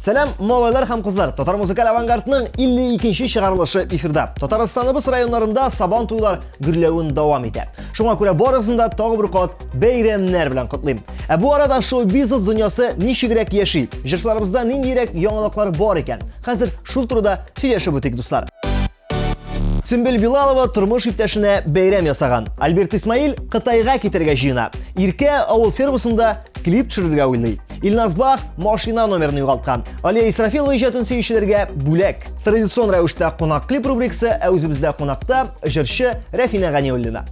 Сәлам, малайлар һәм кызлар. Татар музыкаль авангардның 52-нче чыгарылышы эфирда. Татарстаныбыз районнарында сабан туйлар гөрләвен дәвам итә. Шуңа күрә барыгызны да тагы бер кат бәйрәмнәр белән котлыйм. Бу арада шоу-бизнес дөньясы ничегрәк яши? Җырчыларыбызда ниндирәк яңалыклар бар икән? Хәзер шул турыда сөйләшеп үтик, дуслар. Сөмбел Билалова тормыш иптәшенә бәйрәм ясаган. Альберт Исмаил Кытайга китәргә җыена. Иркә авыл фермасында клип төшерергә уйлый. Илназ Бах машина номерын югалткан. Алия Исрафилова иҗатын сөючеләргә бүләк. Традицион рәвештә кунак клип рубрикасы, ә үзебездә кунакта җырчы Рәфина Ганиуллина.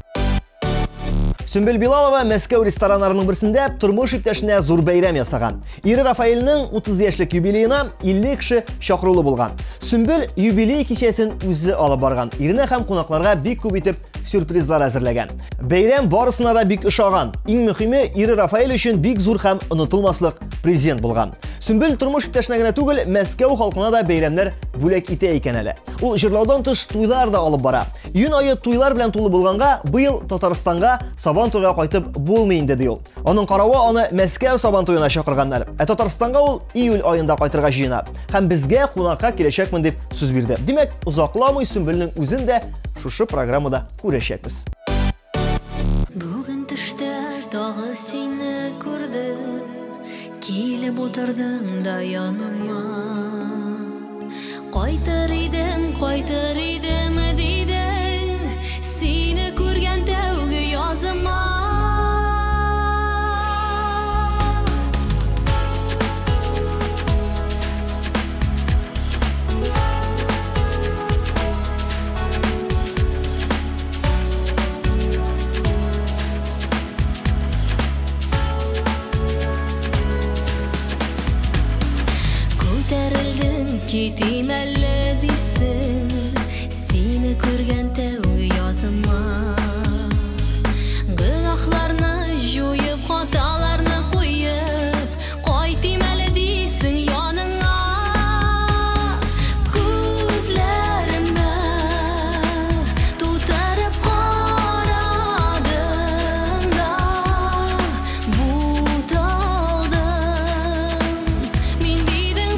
Сөмбел Билалова Мәскәү рестораннарының берсендә тормыш иптәшенә зур бәйрәм ясаган. Ире Рафаэльнең 30 яшьлек юбилеена 50 кеше чакырылу булган. Сөмбел юбилей кичәсен үзе алып барган. Иренә һәм кунакларга бик күп итеп сюрпризлар әзерләгән. Бәйрәм барысына да бик ошаган. Иң мөһиме, Ире Рафаэль өчен бик зур һәм онытылмаслык презент булган. Сөмбел тормыш иптәшенә генә түгел, Мәскәү халкына да бәйрәмнәр бүләк итә икән әле. Ул җырлаудан тыш туйлар да алып бара. Июнь ае туйлар белән тулы булганга, быел Татарстанга сабан туйга кайтып булмый инде ди ул. Аның каравы аны Мәскәү сабан туена чакырганнар. Татарстанга ул июль аенда кайтырга җыена. Һәм безгә кунакка киләчәкмен дип сүз бирде. Димәк, озакламый Сөмбелнең үзен дә шушы программада күрәчәкбез. Бүген төштә тагы сине күрдем, килеп утырдың да яныма. Кайтыр идем дидең, сине күргән тәүге языма. Кетим әллә дисен, сине күргән тәүге языма. Гынахларны җуеп, хаталарны куеп, кайтим әле дисен яныңа. Күзләремне тутырып карадың да, буталдың. Мин дидең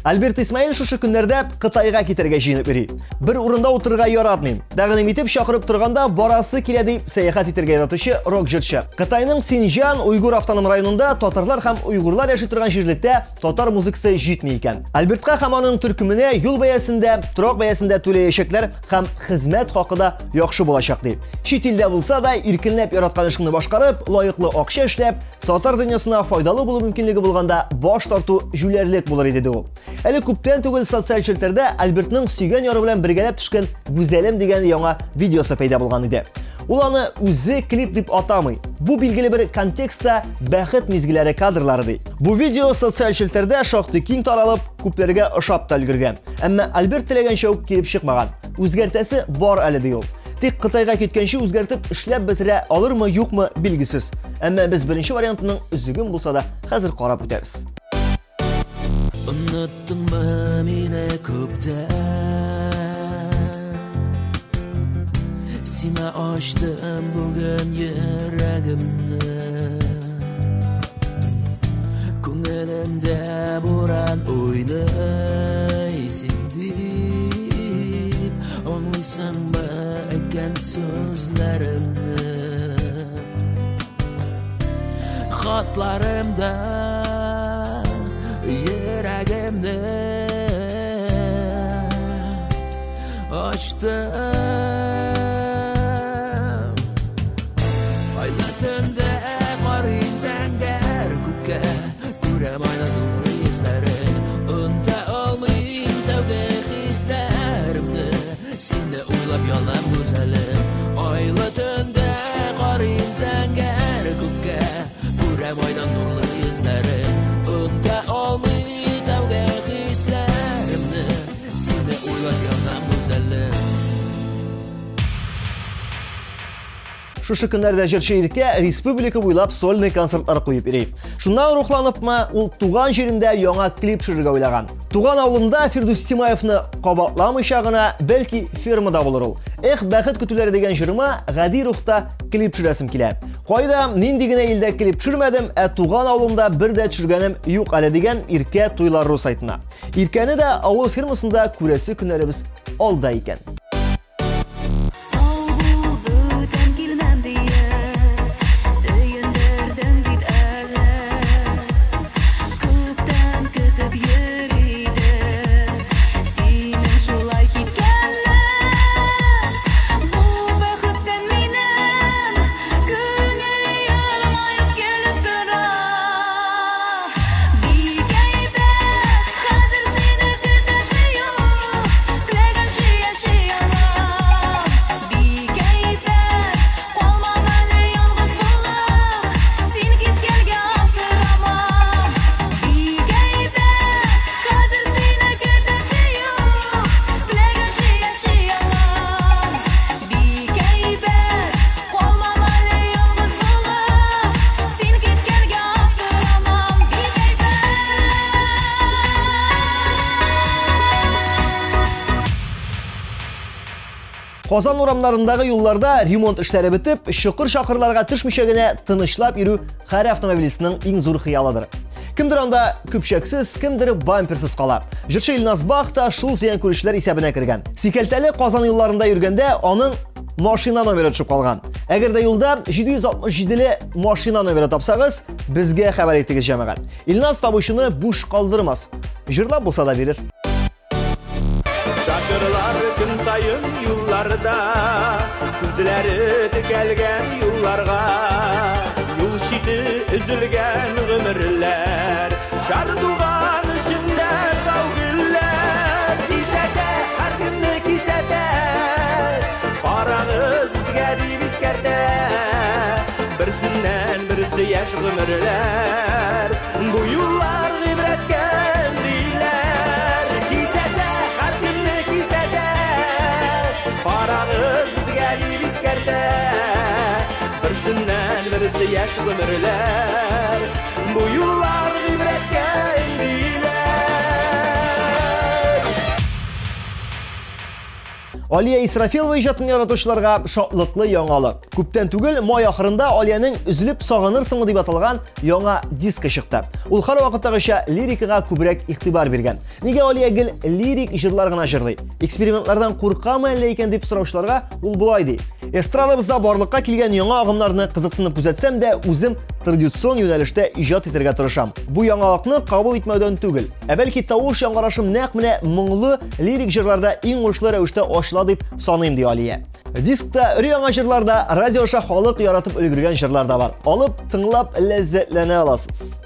Альберт Исмаил шушы көннәрдә Кытайга китәргә җыенып йөри. Бер урында утырырга яратмыйм. Тәкъдим итеп чакырып торганда барасы килә дип сәяхәт итәргә яратучы рок җырчы. Кытайның Синьчжан Уйгур автоном районында татарлар һәм уйгурлар яши торган җирлектә татар музыкасы җитми икән. Альбертка һәм аның төркеменә юл бәясендә, торак бәясендә түләячәкләр һәм хезмәт хакы да яхшы булачак ди. Чит илдә булса да иркенләп яраткан эшне башкарып, лаеклы акча эшләп, татар дөньясына файдалы булу мөмкинлеге булганда баш тарту җүләрлек булыр иде ул. Әле күптән түгел социаль челтәрдә Альбертның сөйгән яры белән бергәләп төшкән "Гүзәлем" дигән яңа видеосы пәйда булган иде. Ул аны үзе клип дип атамый. Бу билгеле бер контекстта бәхет мизгилләре кадрлары ди. Бу видео социаль челтәрдә шактый киң таралып, күпләргә ошап та өлгергән. Әмма Альберт теләгәнчә үк килеп чыкмаган. Үзгәртәсе бар әле ди ул. Тик Кытайга киткәнче үзгәртеп эшләп бетерә алырмы, юкмы билгесез. Әмма без беренче вариантының үзеген булса да хәзер карап үтәбез. Unuttun mine köpten, sine açtım bugün yüreğimni. Ko'nglimda buran o'ynaysin deb, anlaysanmi aytgan so'zlarimni? Xatlarimda yüreğimni açtım. Ayla tünde qarayım zəngər күккә, күрәm ayla nurlu yüzlərin. Unta olmayım tövbe hislərimni, seni uylab yalan güzelim. Ayla tünde qarayım zəngər күккә, күrәm ayla nurlu yüzlərin. Unta olmayım tövbe hislərimni, seni uylab yalan güzelim. шушы көннәрдә җырчы республика буйлап сольный концертлар куеп йөри. Шуннан рухланыпмы, ул туган җирендә яңа клип төшерергә уйлаган. Туган авылында Фирдус Тимаевны кабатламыйча гына, бәлки фермада булыр ул. Эх, бәхет көтүләре дигән җырыма гади рухта клип төшерәсем килә. Кайда, нинди генә илдә клип төшермәдем, туган авылымда бер дә төшергәнем юк әле дигән Иркә туйлар сайтына. Иркәне дә авыл фирмасында күрәсе көннәребез алда икән. Казан урамнарындагы юлларда ремонт эшләре бетеп, чокыр-чакырларга төшмичә генә тынычлап йөрү һәр автомобилистның иң зур хыялыдыр. Кемдер анда күпчәксез, кемдер бамперсыз кала. Җырчы Илназ Бах та шул зыян күрүчләр исәбенә кергән. Сикәлтәле Казан юлларында йөргәндә аның машина номеры төшеп калган. Әгәр дә юлда 767-ле машина номеры тапсагыз, безгә хәбәр итегез җәмәгать. Илназ табышыны буш калдырмас. Җырлап булса да бирер. Çakırlar gün sayın yollarda, күзләре текәлгән юлларга, юл шиде üzülгән гомерләр, шардуган эчендә шаугыллар, кисәтә, һәр көнне кисәтә, карагыз безгә дип искәртә, берсеннән берсе яшь гомерләр, бу юллар гыйбрәткә birisi yaş ömürler, bu yıllar ibretke indiler. Алия Исрафилова иҗатын яратучыларга шатлыклы яңалык. Күптән түгел май ахырында Алияның үзелеп сагынырсыңмы дип аталган яңа диск чыкты. Ул һәр вакыттагыча лирикага күбрәк игътибар биргән. Нигә Алия гел лирик җырлар гына җырлый? Экспериментлардан куркамы әллә икән дип сораучыларга ул булай ди. Эстрадабызда барлыкка килгән яңа агымнарны кызыксынып күзәтсәм дә, үзем традицион юнәлештә иҗат итәргә тырышам. Бу яңалыкны кабул итмәүдән түгел, бәлки тавыш яңарышым нәкъ менә моңлы лирик җырларда иң уңышлы рәвештә ачыла дип саныйм ди Алия. Дискта яңа җырларда радиоша халык яратып өлгергән җырлар да бар. Алып, тыңлап ләззәтләнә аласыз.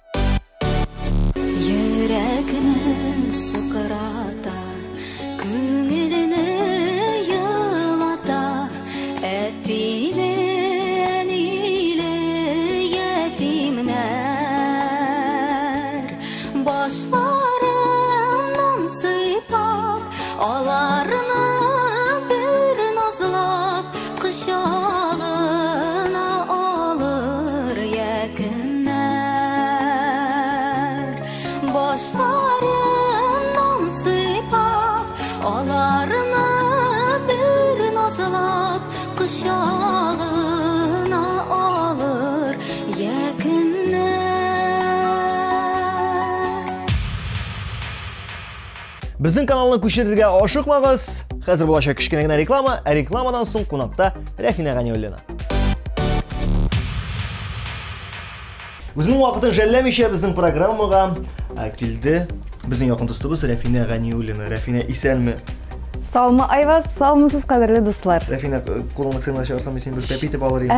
Безнең каналны күчерергә ашыкмагыз. Хәзер булачак кичкенә генә реклама, рекламадан соң кунакта Рәфинә Ганиуллина. Үзенең вакытын жәлләмичә безнең программага килде безнең якын дустыбыз Рәфинә Ганиуллина. Рәфинә, исәнме? Салмы Айваз, салмысыз кадерле дуслар. Рәфинә, колыңны сыйнала чыгарсам, мин сине бер тәпи итеп алыр идем.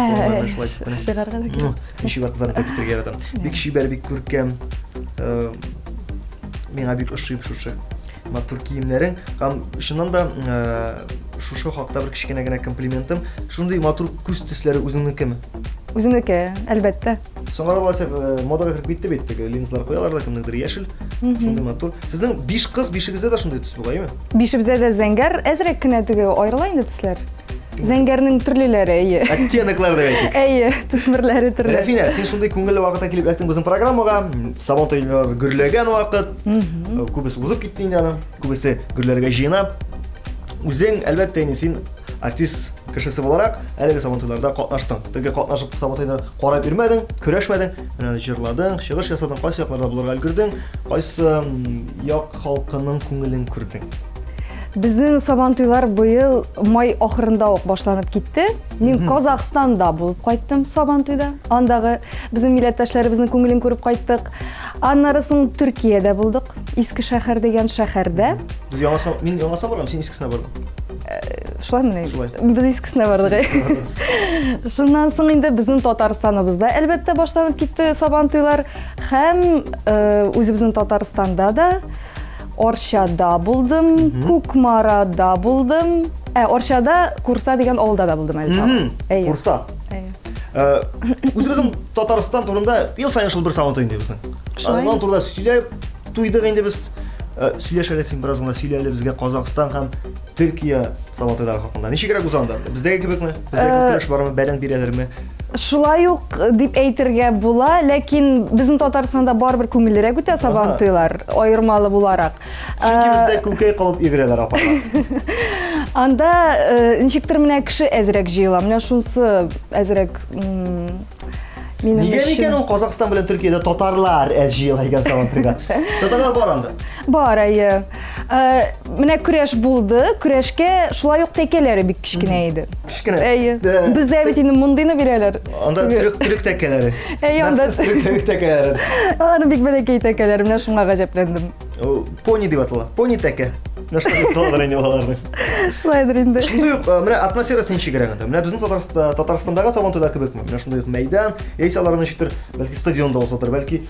Чыгарга да кирәк. Ничек кызларны тәпитергә яратам. Бик шибәр, бик күркәм. Миңа бик ошып шушы. Матур киемнәрең, һәм шуннан да шушы хакта бер кичкенә генә комплиментым. Шундый матур күз төсләре үзеңнекеме? Үземнеке, әлбәттә. Соңгы вакытта модага кирип китте бит, линзлар куялар да, кемнеңдер яшел. Шундый матур. Сезнең 5 кыз, 5-гездә дә шундый төс бугаймы? 5-бездә дә зәңгәр, әзрәк кенә теге аерыла инде төсләр. Зәңгәрнең төрлеләре, әйе. Оттеноклар да әйтик. Әйе, төсмерләре төрле. Рәфина, сен шундай күңелле вакытта килеп әйттең безнең программага. Сабан туйлар гөрләгән вакыт. Күбесе узып китте инде аны. Күбесе гөрләргә җыена. Үзең әлбәттә инде син артист кешесе буларак әлеге сабан туйларда катнаштың. Теге катнашып сабан туйда карап йөрмәдең, көрәшмәдең. Менә җырладың, чыгыш ясадың, кайсы якларда булырга өлгердең, кайсы як халкының күңелен күрдең. Безнең сабан туйлар быел май ахырында ук башланып китте. Мин Казакстанда булып кайттым сабан туйда. Андагы безнең милләттәшләребезнең күңелен күреп кайттык. Аннары соң Төркиядә булдык. Иске шәһәр дигән шәһәрдә. Мин яңаса барам, син искесенә бардың. Шулай менә. Без искесенә бардык. Шуннан соң инде безнең Татарстаныбызда әлбәттә башланып китте сабан туйлар һәм үзебезнең Татарстанда да Оршада булдым, Кукмарада булдым. Оршада Курса дигән авылда да булдым әлбәттә. Курса. Үзебезнең Татарстан турында ел сайын шул бер сабан туй инде безнең. Аннан турында сөйләп туйдык инде без. Сөйләшәләр син бераз гына сөйлә әле безгә Казакстан һәм Төркия сабан туйлары хакында. Ничегрәк узганда? Бездәге кебекме? Бездәге көрәш бармы, бәйрәм бирәләрме? Шулай ук дип әйтергә була, ләкин безнең Татарстанда барбер күңеллерәк үтә сабан туйлар, аермалы буларак. Чөнки бездә күкәй калып йөгерәләр апалар. Анда ничектер менә кеше әзрәк җыела. Менә шунсы әзрәк Нигә икән ул Казакстан белән Төркиядә татарлар әз җыела икән сабан туйга? Татарлар бар анда. Бар, әйе. Менә көрәш булды. Көрәшкә шулай ук тәкәләре бик кичкенә иде. Кичкенә. Әйе. Бездә бит инде мондыйны бирәләр. Анда төрек тәкәләре. Әйе, анда төрек тәкәләре. Аларны бик бәләкәй тәкәләр. Менә шуңа гаҗәпләндем. Пони дип атала. Пони тәкә. Нәрсә дип аталар инде аларны. Шулайдыр инде. Шундый ук менә атмосферасы ничегрәк анда. Менә безнең Татарстандагы сабан туйлар кебекме? Менә шундый ук мәйдан, яисә аларны ничектер, бәлки стадионда булсадыр, бәлки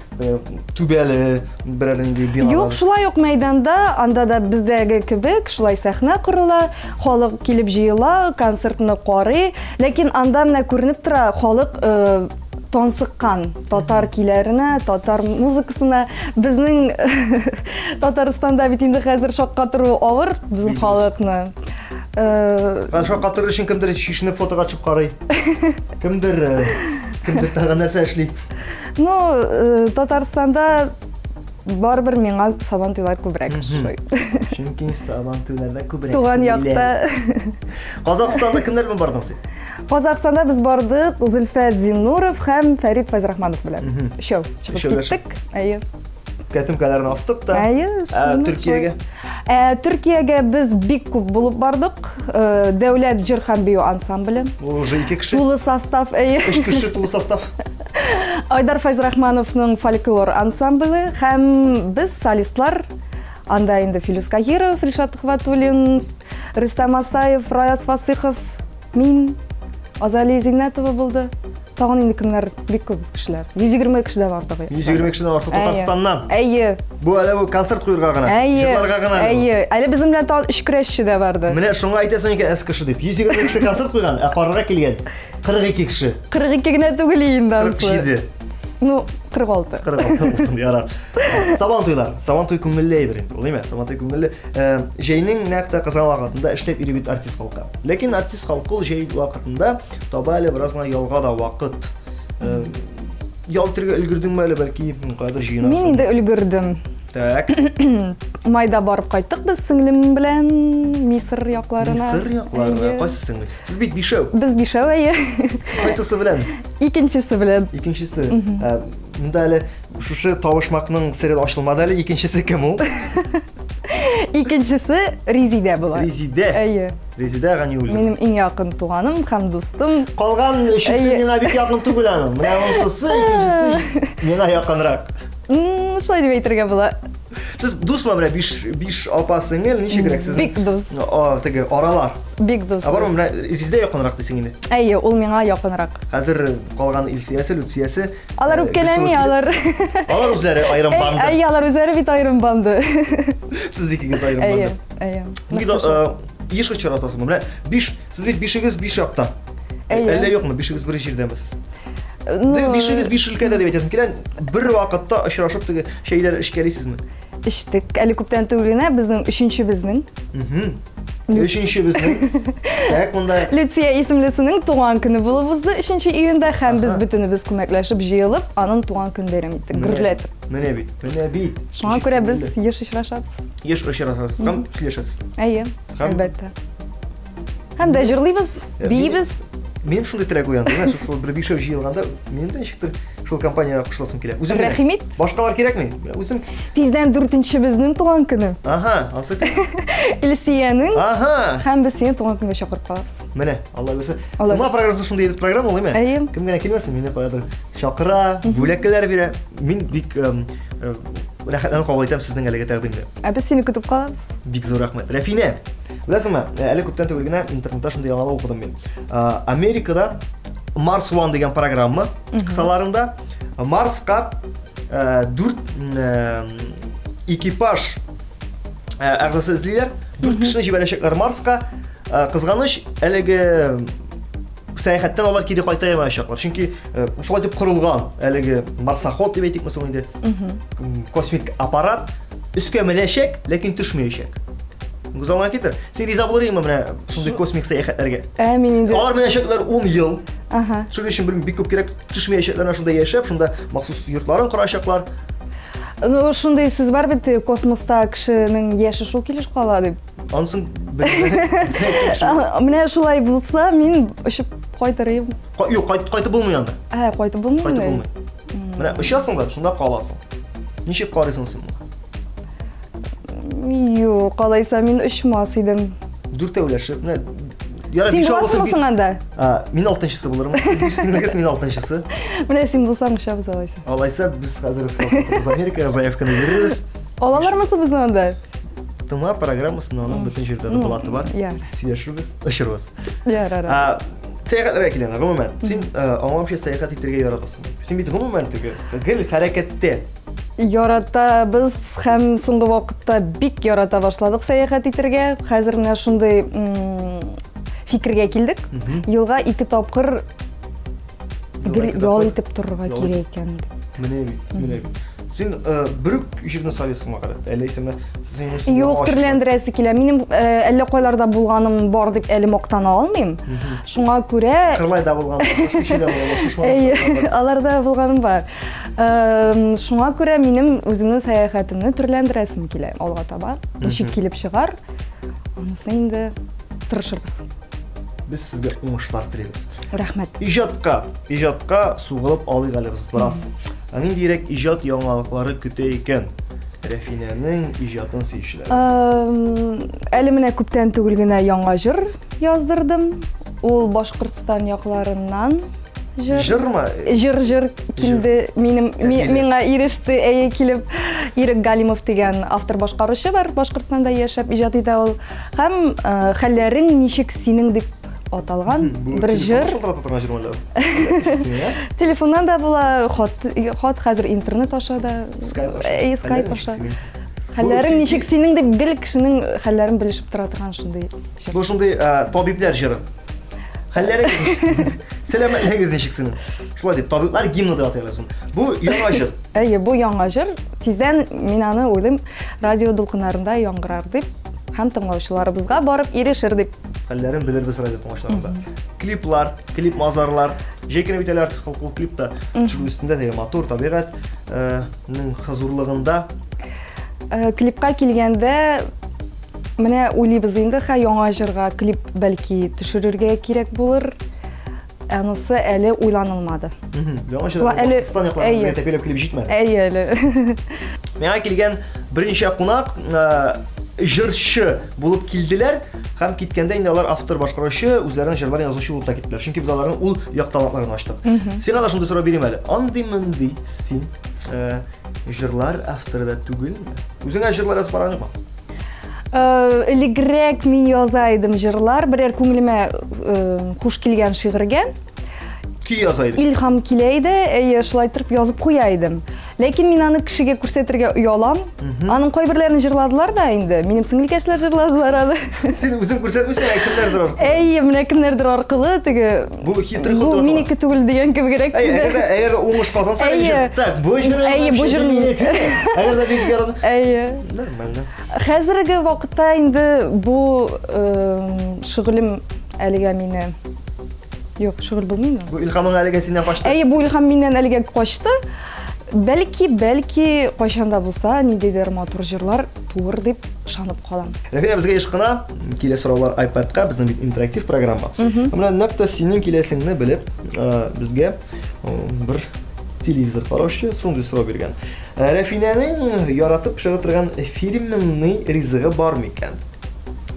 түбәле берәр инде биналар. Юк, шулай ук мәйданда, анда да бездәге кебек, шулай сәхнә корыла, халык килеп җыела, концертны карый, ләкин анда менә күренеп тора, халык тансыккан татар көйләренә, татар музыкасына. Безнең Татарстанда бит инде хәзер шаккатыру авыр безнең халыкны. Шаккатыр өчен кемдер шишне фотога төшеп карый. Кемдер тагын нәрсә эшли. Ну, Татарстанда барбер миңа сабан туйлар күбрәк шулай. Чөнки сабан туйларда күбрәк. Туган якта. Казакстанда кемнәр белән бардың син? Казакстанда без бардык Зөлфә Динуров һәм Фәрит Файзрахманов белән. Шоу чыгып киттек. Әйе. Кәтемкәләрне астык та. Әйе. Төркиягә. Төркиягә без бик күп булып бардык. Дәүләт җыр һәм бию ансамбле. Уже 2 кеше. Тулы состав, әйе. 3 кеше тулы состав. Айдар Файзрахмановның фольклор ансамбле һәм без солистлар. Анда инде Филүс Каһиров, Ришат Хватуллин, Рөстәм Асаев, Раяз Фасыйхов, мин, Азали Зиннәтова булды. Тагын инде кемнәр бик күп кешеләр. 120 кешедән артык. 120 кешедән артык Татарстаннан. Әйе. Бу әле бу концерт куярга гына. Җырларга гына. Әйе. Әле безнең белән тагын 3 көрәшче дә барды. Менә шуңа әйтәсең икән әз кеше дип. 120 кеше концерт куйган, ә карарга килгән 42 кеше. 42 генә түгел инде. 47. Ну, 46. 46 ярар. Сабан туй күңелле әйбер инде. Ул әйме, сабан туй күңелле. Җәйнең нәкъ Казан вакытында эшләп йөри бит артист халкы. Ләкин артист халкы ул җәй вакытында таба әле бераз гына ялга да вакыт. Ялтырга өлгердеңме әле бәлки кайдыр җыенасың? Мин инде өлгердем. Так. Майда барып кайттык без сеңлем белән Мисыр якларына. Мисыр якларына. Кайсы сеңлем? Сез бит бишәү. Без бишәү, әйе. Кайсысы белән? Икенчесе белән. Икенчесе. Монда әле шушы тавышмакның сере ачылмады әле. Икенчесе кем ул? Икенчесе Резидә була. Резидә. Әйе. Резидә Ганиуллина. Минем иң якын туганым һәм дустым. Калган өчесе миңа бик якын түгел аның. Менә монысы икенчесе миңа якынрак. Шулай дип әйтергә була. Сез дусмы менә 5 апа сеңел ничегрәк сез? Бик дус. Теге аралар. Бик дус. Бар менә Резидә якынрак дисең инде. Әйе, ул миңа якынрак. Хәзер калган Илсиясе, Лүтсиясе. Алар үпкәләми, алар. Алар үзләре айрым банды. Әйе, алар үзләре бит айрым банды. Сез икегез айрым банды. Әйе. Нигә еш очрасызмы? Менә 5, сез бит 5-гез 5 якта. Әллә юкмы? 5-гез бер җирдәмсез. 5-гез 5 өлкәдә дип әйтәсең килә, бер вакытта очрашып теге шәйләр эшкәлисезме? Иштек. Әле күптән түгел генә безнең 3-нче безнең. Üçüncü bizning. Tak bunda Люция исемлесенең туган көне булып узды 3 июньдә һәм без бөтенебез күмәкләшеп җыелып, аның туган көн бәйрәм иттек, гөрләтеп. Менә бит. Шуңа күрә без еш очрашабыз. Еш очрашабыз, һәм сөйләшәбез. Әйе, Һәм- әлбәттә. Һәм дә җырлыйбыз, биебез. Мен шундай теләк уянды, менә шул бер бишәү җыелганда, мен дә ничектер шул компанияга кушыласым килә. Үзем генә. Рәхимит. Башкалар кирәкми? Үзем. Тиздән 4-нче безнең туган көне. Аха, ансы. Илсиянең Аха. һәм без сине туган көнгә чакырып калабыз. Менә, Алла берсе. Алла Бума берсе. программасы шундай ебез программа ул, әйме? Әйе. Кем генә килмәсен, мине каядыр чакыра, бүләкләр бирә. Мин бик рәхәтләнеп кабул итәм сезнең әлеге тәкъдимне. Ә без сине көтеп калабыз. Бик зур рәхмәт. Рәфинә, беләсеңме, әле күптән түгел генә интернетта шундай яңалык укыдым мин. Америкада Mars One дигән программа кысаларында Марска 4 экипаж әгъзасы эзлиләр. 4 кешене җибәрәчәкләр Марска. Кызганыч, әлеге сәяхәттән алар кире кайта алмаячаклар. Чөнки шулай дип корылган әлеге марсоход дип әйтик мәсәлән инде. Космик аппарат өскә менәчәк, ләкин төшмәячәк. Гүзалга китер. Син риза булырыңмы менә шундый космик сәяхәтләргә? Мин инде. Алар менәчәкләр 10 ел. Аха. Шуның өчен бер бик күп кирәк төшмәячәкләр, шунда яшәп, шунда махсус йортларын корачаклар. Ну, шундай сүз бар бит, космоста кешенең яше шул килеш кала дип. Анысын белмәдем. Менә шулай булса, мин очып кайтырым. Юк, кайтып булмый анда. Кайтып булмый. Кайтып булмый. Менә очасың да, шунда каласың. Ничек карыйсың син? Юк, калайса мин очмас идем. Дүртәүләшеп, менә яра Син биш буласың авылсын. анда. Мин 6-нчысы булырмын. Син мин 6-нчысы. Менә син булсаң очабыз алайса. Алайса біз хәзер Америкага заявканы бирербез. Алалармы безне анда? Тыңла программасында аның бөтен җирдә булаты бар. Сөйләшербез, очырбыз. Ярар. Сәяхәтләргә килгәндә, гомумән, син аңламча сәяхәт итәргә яратасың. Син бит гомумән гел хәрәкәттә. Яратабыз һәм соңгы вакытта бик ярата башладык сәяхәт итәргә. Хәзер менә шундый фикергә килдек. Елга 2 тапкыр ял итеп торырга кирәк икән. Менә бит. Син бер җирне сайлыйсыңмы карап? Әле исеме Юк, төрләндерәсе килә. Минем әллә кайларда булганым бар дип әле мактана алмыйм. Шуңа күрә Кырлайда булган, Шушида Әйе, аларда булганым бар. Шуңа күрә минем үземнең сәяхәтемне төрләндерәсем килә алга таба. Ничек килеп чыгар? Анысы инде тырышырбыз. Без сезгә уңышлар телибез. Рәхмәт. Иҗатка сугылып алыйк әле без бераз. Ниндирәк иҗат яңалыклары көтә икән? Рәфинәнең иҗатын сөючеләр. Әле менә күптән түгел генә яңа җыр яздырдым. Ул Башкортстан якларыннан Җырмы? Җыр килде. Миңа иреште, әйе килеп. Ирек Галимов дигән автор башкаручы бар, Башкортстанда яшәп иҗат итә ул. Һәм хәлләрең ничек синең дип аталган бер җыр. Телефоннан да була, хат хәзер интернет аша да, Skype аша. Хәлләрең ничек синең дип гел кешенең хәлләрен белешеп тора торган шундый җыр. Бу шундый табиблар җыры. Хәлләрең сәламәтлегез ничек синең? Шулай дип табиблар гимны дип атыйлар. Бу яңа җыр. Әйе, бу яңа җыр. Тиздән мин аны уйлыйм, радио дулкыннарында яңгырар дип, һәм тыңлаучыларыбызга барып ирешер дип. Хәлләрен белербез радио тыңлаучыларында. Клиплар, клип мазарлар, җәйкене бит әле артист кул клипта чыгу өстендә дә мотор табигать ның хозурлыгында. Клипка килгәндә менә уйлыйбыз инде, яңа җырга клип бәлки төшерергә кирәк булыр. Анысы әле уйланылмады. Яңа җырга Башкортстан якларында тәпилеп клип җитмәде. Әйе әле. Миңа килгән беренче кунак җырчы булып килделәр һәм киткәндә инде алар автор башкаручы, үзләренең җырларын язучы булып та киттеләр. Чөнки без аларның ул якталыкларын ачтык. Сиңа да шундый сорау бирим әле. Андый-мондый син җырлар авторы да түгелме? Үзеңә җырлар язып барганыңмы? Элегрәк мин яза идем җырлар, берәр күңелемә хуш килгән шигырьгә. Ки язайды. ilham килейді, шулай тұрып язып қояйдым. Ләкин мен аны кішіге көрсетірге ұялам. Аның қойбірлерін жырладылар да енді. Менің сіңілкешлер жырладылар ады. Сен өзің көрсетмесең, кімдердір арқылы? Міне кімдердір арқылы, тігі... Бұл хитрый ход. Бұл менікі түгіл деген кім керек. Әгер оңыш қалсан, сән жыр. Так, бұл жырым. Әгер да бейгі гарады. Нормально. Қазіргі вақытта енді бұл шүғілім әліге мені... Yok, şuğul bulmayın. Bu ilhamın әліге сенен қашты? Bu ilham менен әліге қашты. Бәлки қашанда болса, недейдер матур жырлар туыр деп шанып қалам. Рәфина, бізге ешқына келе сұраулар iPad-қа, біздің интерактив программа. Мұна нақта сенің келесіңні біліп, бізге бір телевизор парашы, сұңды сұрау берген. Рәфинаның яратып шығытырған фильмінің ризығы бар ма екен?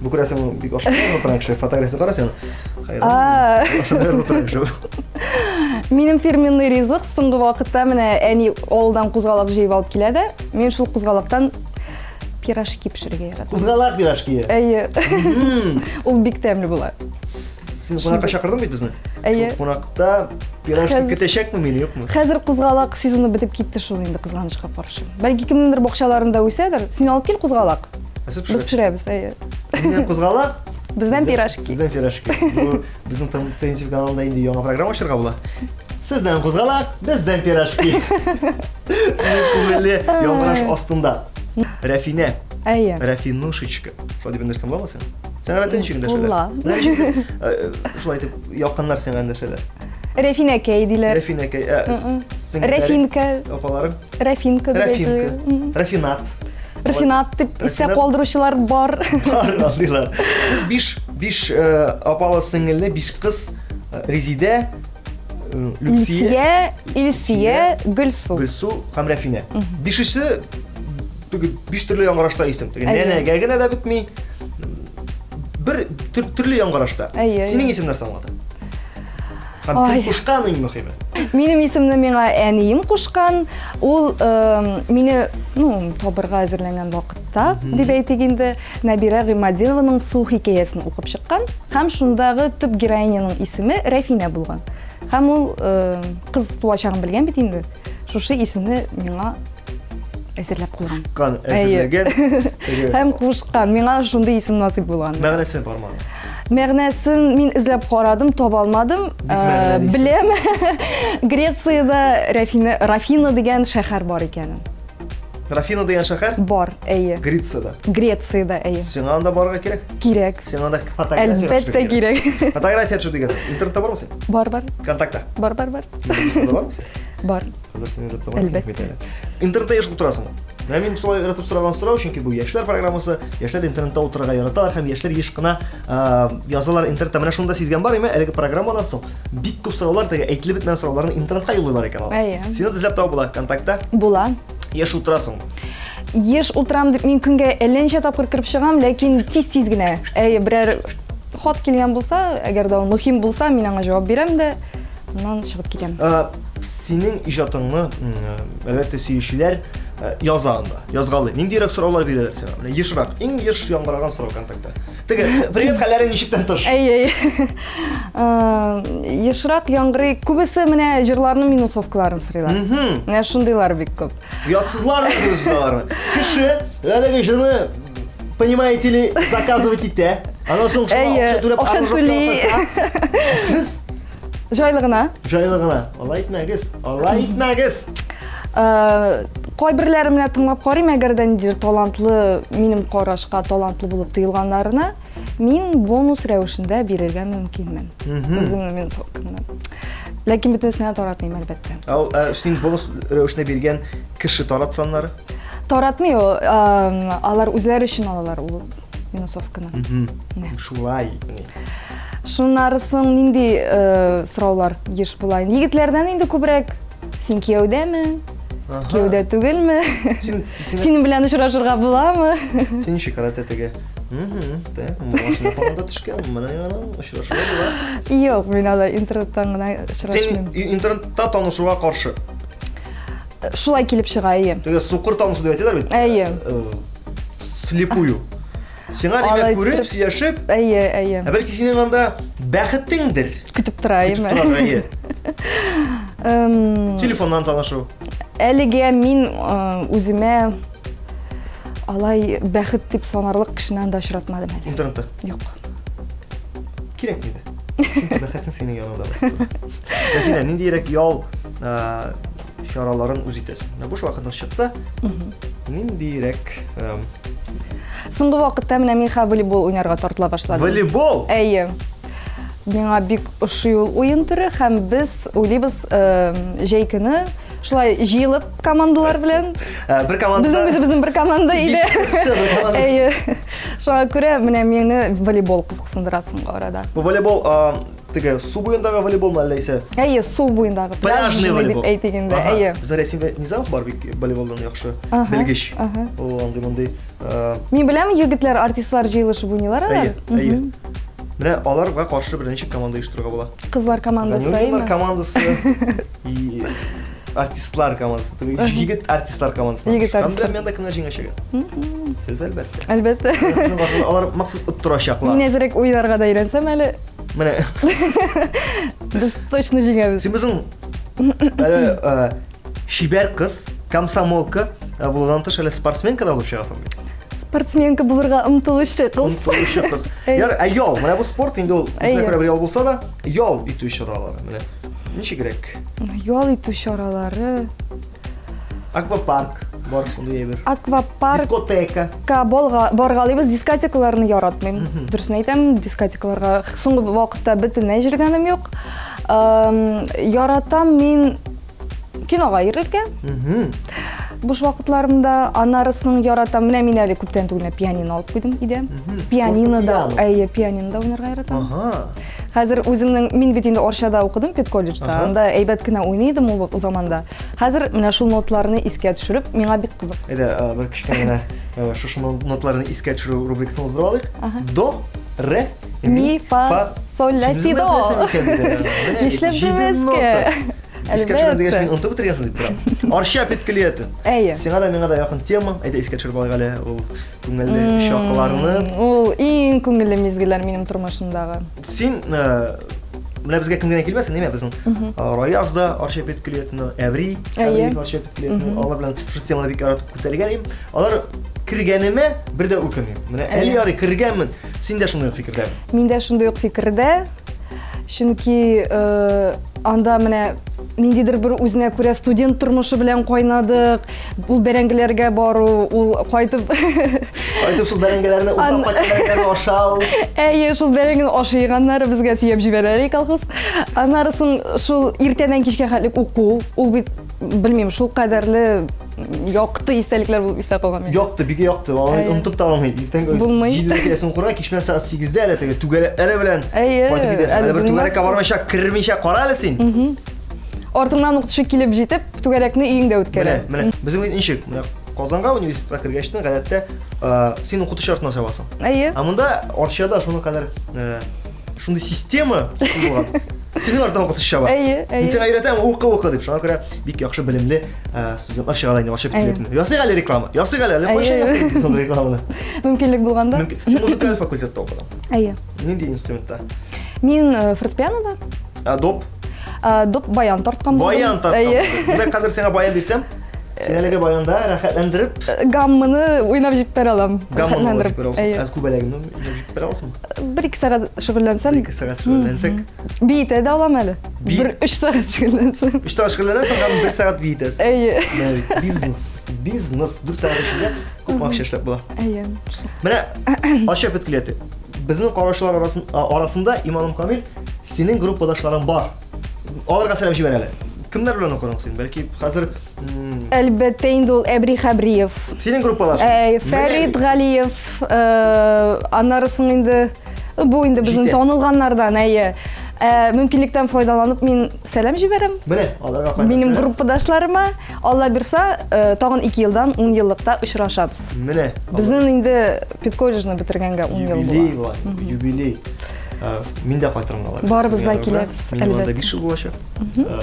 Bu kurasın bir aşağıya oturan fotografisini qarasın. Aşağıya oturan şu. Менің фирменный ризық соңғы вақытта міне әне ауылдан қозғалақ жейіп алып келеді. Мен шул қозғалақтан пирожки пішіруге яратамын. Қозғалақ пирожки? Ол бик тәмлі болады. Сен қонаққа шақырдың бе біздің? Қонақта пирожки кетешек ме мені, yok mu? Қазір қозғалақ сезоны бітіп кетті шул енді қызғанышқа қарсы. Бәлки кімдер бақшаларында өседі. Сен алып кел қозғалақ. Біз пішіреміз. Бізден қозғалақ? Бізден пирожки. Бізден пирожки. Біздің тәйіншіп каналында енді яңа программа ашырға бұла. Сізден қозғалақ, бізден пирожки. Көңілі яңғыраш астында. Рәфине. Рәфинушечка. Шо деп ендерсен бұла ма сен? Сен әрәтен нешек ендершелер? Бұла. Шулай айтып, яққанлар сен ендершелер? Рәфинәкей дейлер. Рәфинәкей. Рәфинка. Апаларың? Рәфинка. Рафинат. Рафинат деп істе қолдырушылар бар. Бар, алдылар. Сіз биш апалы сіңілі, биш қыз Резиде, Люксия, Илсия, Гүлсу. Гүлсу, һәм Рәфине. Бишісі биш түрлі яңғырашта естім. Нәнәге генә дә бітмей, бір түрлі яңғырашта. Сенің есімдер самғады? Қушқан ең мұхимі? Менің есімді меңа әнейім қушқан. Ол мені табырға әзірленген вақытта деп әйтегенде Нәбира Ғимадинованың «Су» хикаясын оқып шыққан. Һәм шундағы түп героиняның есімі Рәфина болған. Һәм ол қыз туа шағын білген бет енді. Шушы есімді меңа әзірлеп қойған. Әзірлеген. Һәм қушқан. Меңа шундай есім насип болған. Мәғнәсі бар ма? Мәғнәсін мен ізлеп қарадым, таба алмадым. Білем, Грецияда Рафина деген шәһәр бар екенін. Рафина деген шәһәр? Бар, әйе. Грецияда? Грецияда, әйе. Сен анда барға керек? Керек. Сен анда фотография түшу керек? Әлбәттә керек. Фотография түшу деген. Интернетта бар ма сен? Бар. Контакта? Бар. Бар ма сен? Бар. Әлбәттә. Интернетта еш отырасың. Мен солай яратып сұраған сұрау, чөнки бұл яшьләр программасы, яшьләр интернетта отырырга яраталар һәм яшьләр еш кына язалар интернетта. Менә шунда сизгән бар име, әлеге программадан соң бик күп сораулар, теге әйтелеп бетмәгән сорауларны интернетка юллыйлар икән алар. Сине эзләп табып була контактта? Була. Еш утырасың. Еш утырам дип мин көнгә әлләнчә тапкыр кирип чыгам, ләкин тиз генә. Берәр хат килгән булса, әгәр дә ул мөһим булса, мин аңа җавап бирәм дә, моннан чыгып китәм. Синең иҗатыңны әлбәттә сөючеләр язагында, язгалы. Ниндирәк сораулар бирәләр сиңа? Менә ешрак, иң еш яңгыраган сорау контактта. Теге, привет, хәлләрең ничектән тыш? Ешрак яңгырый. Күбесе менә җырларның минусовкаларын сорыйлар. Менә шундыйлар бик күп. Ятсызлар дибез без аларны. Кеше, әлеге җырны, понимаете ли, заказывать итә. Аннан соң акча түли. Сез Жайлыгына. Алай итмәгез. Кайберләре менә тыңлап карыйм, әгәрдән дир талантлы, минем карашка талантлы булып тыелганнарына мин бонус рәвешендә бирергә мөмкинмен. Үземне мен сакынам. Ләкин бөтенсенә таратмыйм әлбәттә. Син бонус рәвешендә биргән кеше таратсаннары? Таратмый, алар үзләре өчен алалар ул минусовканы. Шулай. Шуннарысын нинди сораулар еш була. Егетләрдән инде күбрәк син кияүдәме? Кияүдә түгелме? Синең белән очрашырга буламы? Син шикарат әтеге. Машина фонында төшкән, менә очрашырга була. Юк, мин анда интернеттан гына очрашмыйм. Син интернетта танышуга каршы. Шулай килеп чыга, әйе. Теге сукыр танышу дип әйтәләр бит. Әйе. Слепую. Сиңа димәк күреп, сөйләшеп. Әйе. Бәлки синең анда бәхетеңдер. Көтеп торайым. Telefondan tanışу. Әлеге мин үземә алай бәхет дип санарлык кешенән дә очратмадым әле. İnternette. Юк. Керек мiydi? Çünkü bәхетің senin yanında бар. Мәсәлән, ниндирәк ял шараларын үз итәсең. Буш вакытың чыкса, ниндирәк Соңгы вакытта менә мин волейбол уйнарга тартыла башладым. волейбол. Әйе. Миңа бик ошый ул уен түры һәм без уйлыйбыз җәй көне шулай җыелып командалар белән Bir komanda. Безнең үзебезнең бер команда иде. Bir komanda. Әйе. Шуңа күрә менә мине волейбол кызыксындыра соңгы арада. Bu voleybol теге су буендагы волейболмы әллә исә? Әйе, су буендагы Пляжный волейбол. дип әйтегәндә. Әйе. Безнең Рәсимдә Низамов бар бик волейболдан яхшы Ага, белгеч. ага. Ул андый Мин беләм, егетләр артистлар җыелышып уйныйлар алар. әйе. Менә аларга каршы бер ничек команда оештырырга була? Кызлар командасы. Ганнурлар командасы и артистлар командасы. Егет артистлар командасы. Егет артистлар. Мен дә кемнәр җиңәчәгән? Сез әлбәттә. Әлбәттә. Алар максат оттырачаклар. Мин әзрәк уйларга да өйрәнсәм әле, Менә без точно җиңәбез. син безнең әле шибәр кыз, комсомолка булган тыш әле спортсменка да булып чыгасың бит. Спортсменка булырга омтылучы кыз. Омтылучы кыз. Яр, ял, менә бу спорт инде ул үзенә бер ял булса да, ял итү чаралары. Менә ничегрәк? Ял итү чаралары. Аквапарк бар шундый әйбер. Аквапарк Дискотека. Баргалыйбыз, дискотекаларны яратмыйм. Дөресен әйтәм, дискотекаларга соңгы вакытта бөтенләй йөргәнем юк. Яратам мин кинога йөрергә. Буш вакытларымда анарысын яратам. Менә мин әле күптән түгел пианино алып куйдым иде. Пианинода, әйе, пианинода уйнарга яратам. Хәзер үземнең мин бит инде Оршада укыдым, педколледжда. Анда әйбәт кенә уйныйдым ул заманда. Хәзер менә шул ноталарны искә төшереп, миңа бик кызык. Әйдә, бер кичкәнә шушы ноталарны искә төшерү рубрикасын уздырып алыйк. До, ре, Ми, фа, соль, ля, си, до. Нишләп белмәскә? Искә төшерү дигән мин онытып бетергәнсез дип торам. Арша петкалеты. Әйе. Сиңа да миңа да якын тема. Әйдә искә төшереп алыйк әле ул күңелле шакаларны. Ул иң күңелле мизгелләр минем тормышымдагы. Син менә безгә кем генә килмәсен, ниме безнең Раязда Арша петкалетны, Әври Арша петкалетны, алар белән шушы теманы бик яратып күтәргән идем. Алар кергәнемә бер дә үкенмим. Менә әле ярый кергәнмен. Син дә шундый фикердә. Мин дә шундый ук фикердә. Чөнки анда менә ниндидер бер үзенә күрә студент тормышы белән кайнадык. Ул бәрәңгеләргә бару, ул кайтып шул бәрәңгеләрне упак ашау. Әйе, шул бәрәңгене ашыйганнары безгә тиеп җибәрәләр колхоз. Аннарысын шул иртәдән кичкә хәтлек уку, ул бит белмим, шул кадәрле якты истәлекләр булып истә калган. Якты, бик якты. Аны унутып та алмый. Иртәнге 7-дә киләсең курга, кичмән саат 8-дә әле теге түгәрәкләре белән кайтып китәсең. Әле бер түгәрәккә бармыйча, кирмичә кара әле син. Артыңнан укытучы килеп җитеп, түгәрәкне өеңдә үткәрә. Менә, безнең ничек? Менә Казанга университетка кергәчтен гадәттә син укытучы артына чабасың. Әйе. Монда Арчада шуны кадәр шундый система булган. Синең артыңа укытучы чаба. Әйе, әйе. Син өйрәтәм, укы дип. Шуңа күрә бик яхшы белемле студентлар чыгала инде Арча петкалетен. Ясый әле реклама. Ясый әле кайчан ясый рекламаны. Мөмкинлек булганда. Музыкаль факультетта укыдым. Әйе. Нинди инструментта? Мин фортепианода. Доп. Доп баян тарткан. Баян тарткан. Менә хәзер сиңа баян бирсәм, син әлеге баянда рәхәтләндереп, гамманы уйнап җибәрә алам. Гамманы уйнап җибәрә аласың. Күбәләгемне уйнап җибәрә аласыңмы? 1-2 сәгать шөгыльләнсәм. 2 сәгать шөгыльләнсәк. Биетә дә алам әле. 1-3 сәгать шөгыльләнсәм. 3 сәгать шөгыльләнсәң, һәм 1 сәгать биетәсең. Әйе. Бизнес 4 сәгать эчендә күп акча эшләп була. Әйе. Менә Арча петкалеты. Безнең карашлар арасында Иманым Камил, синең группадашларың бар. Аларга сәлам җибәр әле. Кемнәр белән укыдың син? Бәлки хәзер Әлбәттә инде ул Әбри Хәбриев. Синең группалашың. Фәрит Галиев, аннарысын инде бу инде безнең танылганнардан, әйе. Мөмкинлектән файдаланып мин сәлам җибәрәм. Менә аларга кайта. Минем группадашларыма, Алла бирсә, тагын 2 елдан 10 еллыкта очрашабыз. Менә. Безнең инде педколледжны бетергәнгә 10 ел була. Юбилей. Мин дә кайтырмын алар. Барыбыз да киләбез, әлбәттә. 5 ел булачак.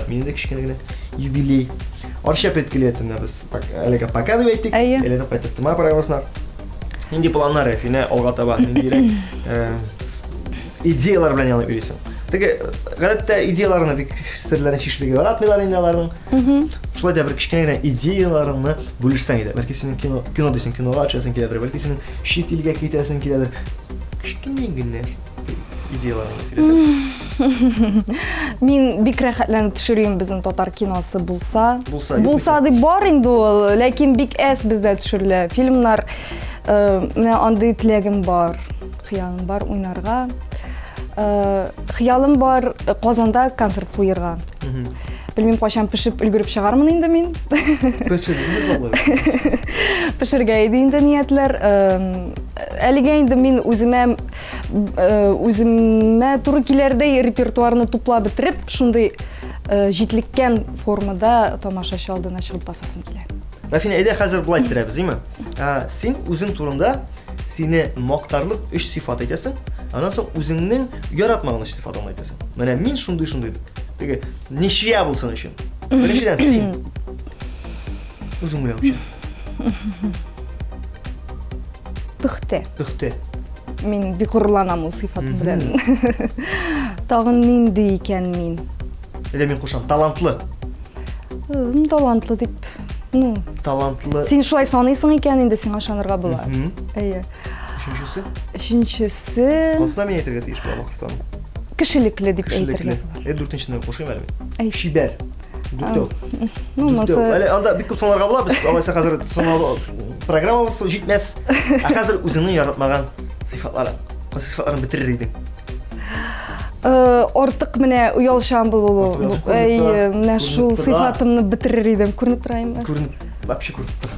Минем дә кичкенә генә юбилей. Арча петкалетны без әлегә пока дип әйттек. Әлегә кайтып тема программасына. Инде планнары фине алга таба, инде идеялар белән янып йөрисең. Теге гадәттә идеяларны бик серләрен шишлеге бар, атмыйлар инде аларның. Шулай да бер кичкенә генә идеяларыңны бүлешсәң иде. Бәлки синең кино дисең, кинога төшәсең киләдер, бәлки синең чит илгә китәсең киләдер. Кичкенә генә идеяларыңны сөйләсәң. Мин бик рәхәтләнеп төшерим безнең татар киносы булса. Булса Дип бар инде ул, ләкин бик әз бездә төшерелә. Фильмнар менә андый теләгем бар, хыялым бар уйнарга. Хыялым бар Казанда концерт куярга. Белмим качан пешеп үлгереп чыгармын инде мин. Пешергә иде инде ниятләр. Әлегә инде мин үземә туры киләрдәй репертуарны туплап бетереп, шундый җитлеккән формада тамашачы алдына чыгып басасым килә. Рафина, әйдә хәзер булай иттерәбез, димме? Син үзең турында сине мактарлык 3 сыйфат әйтәсең, аннан соң үзеңнең яратмаган 3 сыйфатын әйтәсең. Менә мин шундый теге нишия булсын өчен. Беренчедән син үзең белән өчен. Пөхтә. Мин бик горурланам ул сыйфатым белән. Тагын нинди икән мин? Әле мин кушам, талантлы. Талантлы дип. Талантлы. Син шулай саныйсың икән инде сиңа ышанырга була. Әйе. Өченчесе. Косна мен әйтергә тиеш була бахырсам. Кешелекле дип әйтергә була. 4-нчене кушыйм әле мин. Әй. Шибәр. Дүртәү. Монысы. Әле анда бик күп санарга була, без алайса хәзер санау программабыз җитмәс. Хәзер үзеңнең яратмаган сыйфатларын, кайсы сыйфатларын бетерер идең? Артык менә уялчан булу. Әйе, менә шул сыйфатымны бетерер идем. Күренеп тораймы? Күренеп, вообще күренеп тора.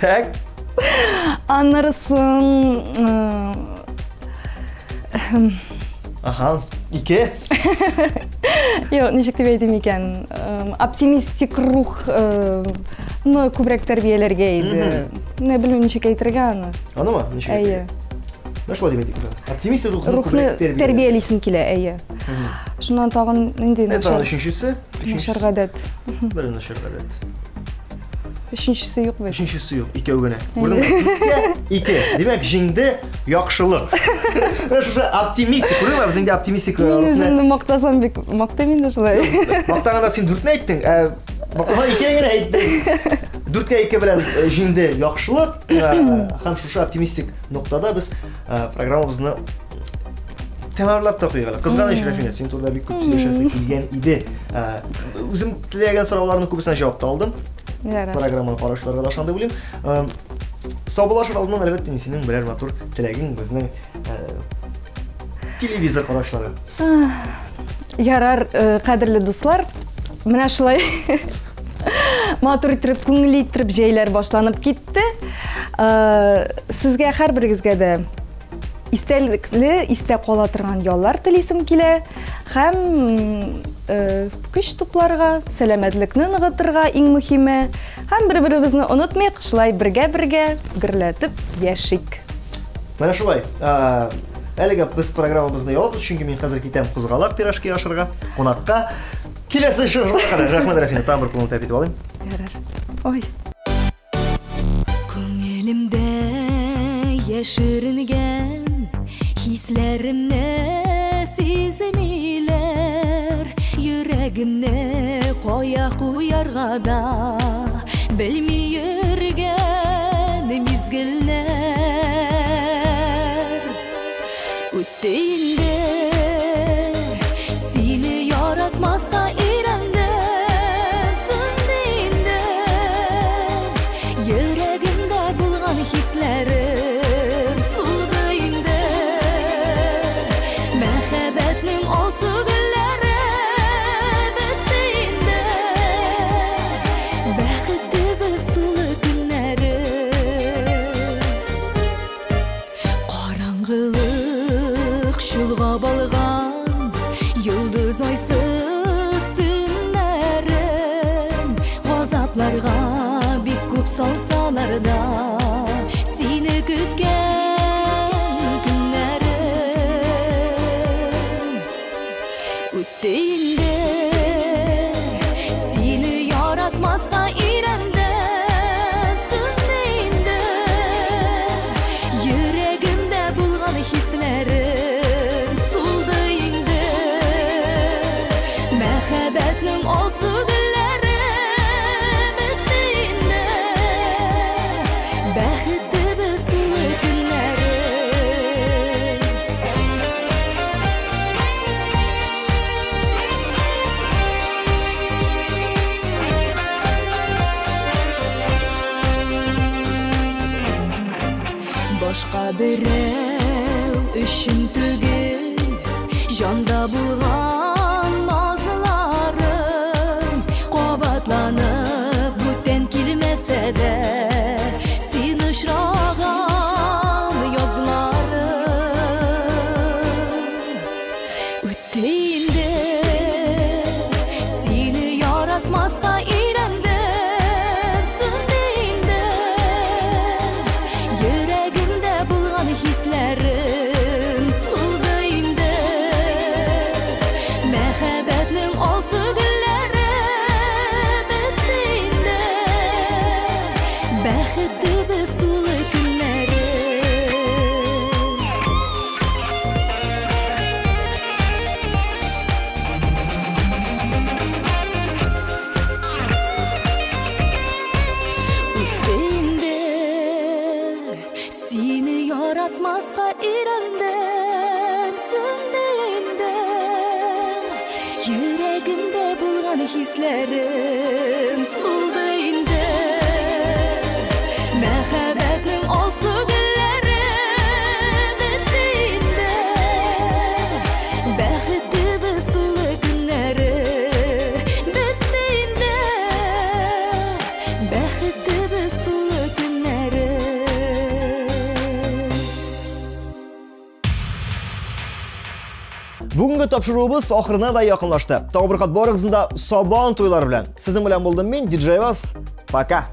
Так. Аннарысын ике. Yok, ничек дип әйтим икән? Оптимистик рухны күбрәк тәрбияләргә иде. Не белмим ничек әйтергә аны. Анымы? Ничек? Әйе. Шулай дип әйтик. Оптимист Рухны күбрәк тәрбиялисен килә, әйе. Шуннан тагын нинди начар? Өченчесе? Начар гадәт. Бер начар гадәт. Өченчесе юк бит. Өченчесе юк, икәү генә. Күрдеңме? Ике. Димәк, җиңде яхшылык. Менә шушы оптимист, күрдеңме? Безнең оптимистик. Үземне мактасам бик мактам инде шулай. Мактаганда син 4-не әйттең. Бакма икәү генә әйттең. 4-кә 2 белән җиңде яхшылык. Һәм шушы оптимистик ноктада без программабызны тәмамлап та куйган. Кызганыч Рафина, син турда бик күп сөйләшәсе килгән иде. Үзем теләгән сорауларның күбесенә җавап та алдым. Программаны карашларга да ышанды булыйм. Саубулашыр алдыннан әлбәттә синең берәр матур теләгең безнең телевизор карашлары. Ярар, кадерле дуслар, менә шулай матур итеп, күңелле итеп җәйләр башланып китте. Сезгә һәрберегезгә дә истәлекле, истә кала торган яллар телисем килә һәм көч тупларга, сәламәтлекне ныгытырга иң мөһиме һәм бер-беребезне онытмыйк, шулай бергә-бергә гөрләтеп яшик. Менә шулай. Әлегә без программабызны ябабыз, чөнки мин хәзер китәм кузгалак пирожки ашырга, кунакка. Киләсе шуңга кадәр рәхмәт Рафина, там бер кулын тәпит алыйм. Ярар. Ой. Күңелемдә яшеренгән хисләремне сизмиләр, йөрәгемне кая куярга да белми йөргән мизгелләр. Үтте инде сине яратмаска өйрәндем, сүнде инде йөрәгемдә булган хисләрем, сулды инде мәхәббәтнең алсу гөлләре, бетте инде бәхетле без тулы көннәре. Караңгылык чолгап алган йолдыз айсыз төннәрем, газапларга бик күп салсалар да сине көткән көннәрем. Үтте инде сине яратмаска өйрәндем, сүнде инде йөрәгемдә булган хисләрем, сулды инде birov үшін түгел жанда bulgan nazlarım Qobatlanıp бүтен келмесе де Сен ұшыраған yazlarım Өтейінде Seni yaratmazqa irendim Sündeyinde Yüreğimde bulgan hislerim Suldayında Mehabetnin olsu gülleri Bittiyinde Bәхетті biz dolu günleri Üstünde Seni yaratmazqa irendim Sündeyinde Yüreğimde bulgan hislerim Suldayında Mehabetnin olsu gülleri Bittiyinde Bәхетті biz dolu günleri Bittiyinde Bәхетті biz dolu günleri Бүгінгі тапшыруыбыз ақырына да якынлашты. Тағы бір қат барығызында Сабан тойлары белән. Сезнең белән булдым мин, диджей Вас. Пока.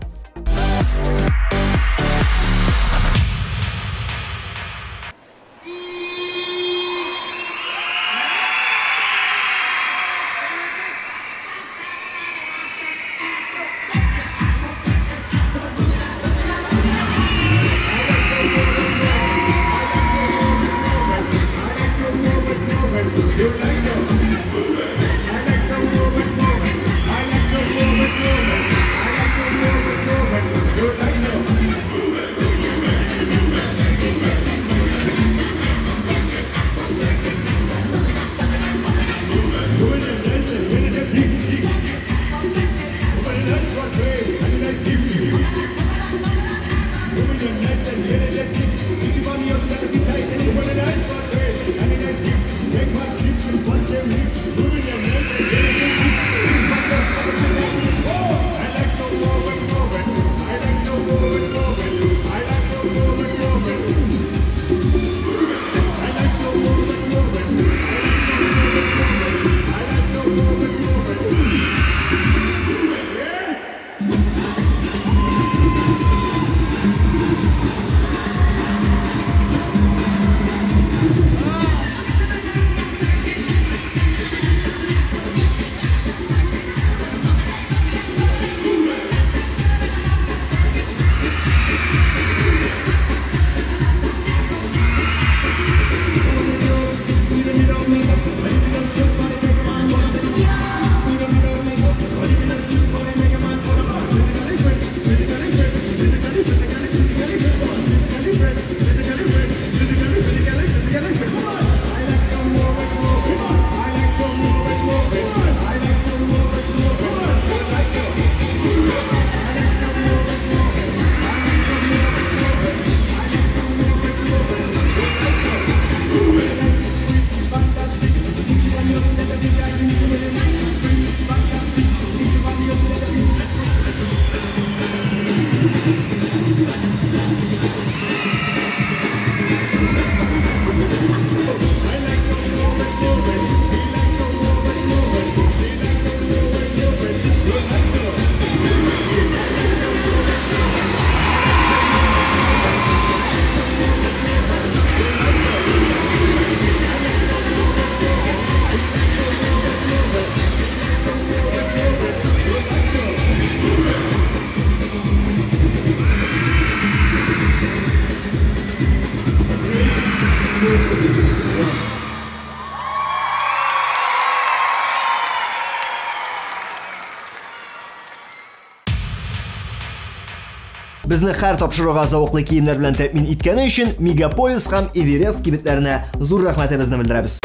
Безне һәр тапшыруга зауыклы киемнәр белән тәэмин иткәне өчен Мегаполис һәм Эверест кибетләренә зур рәхмәтебезне белдерәбез.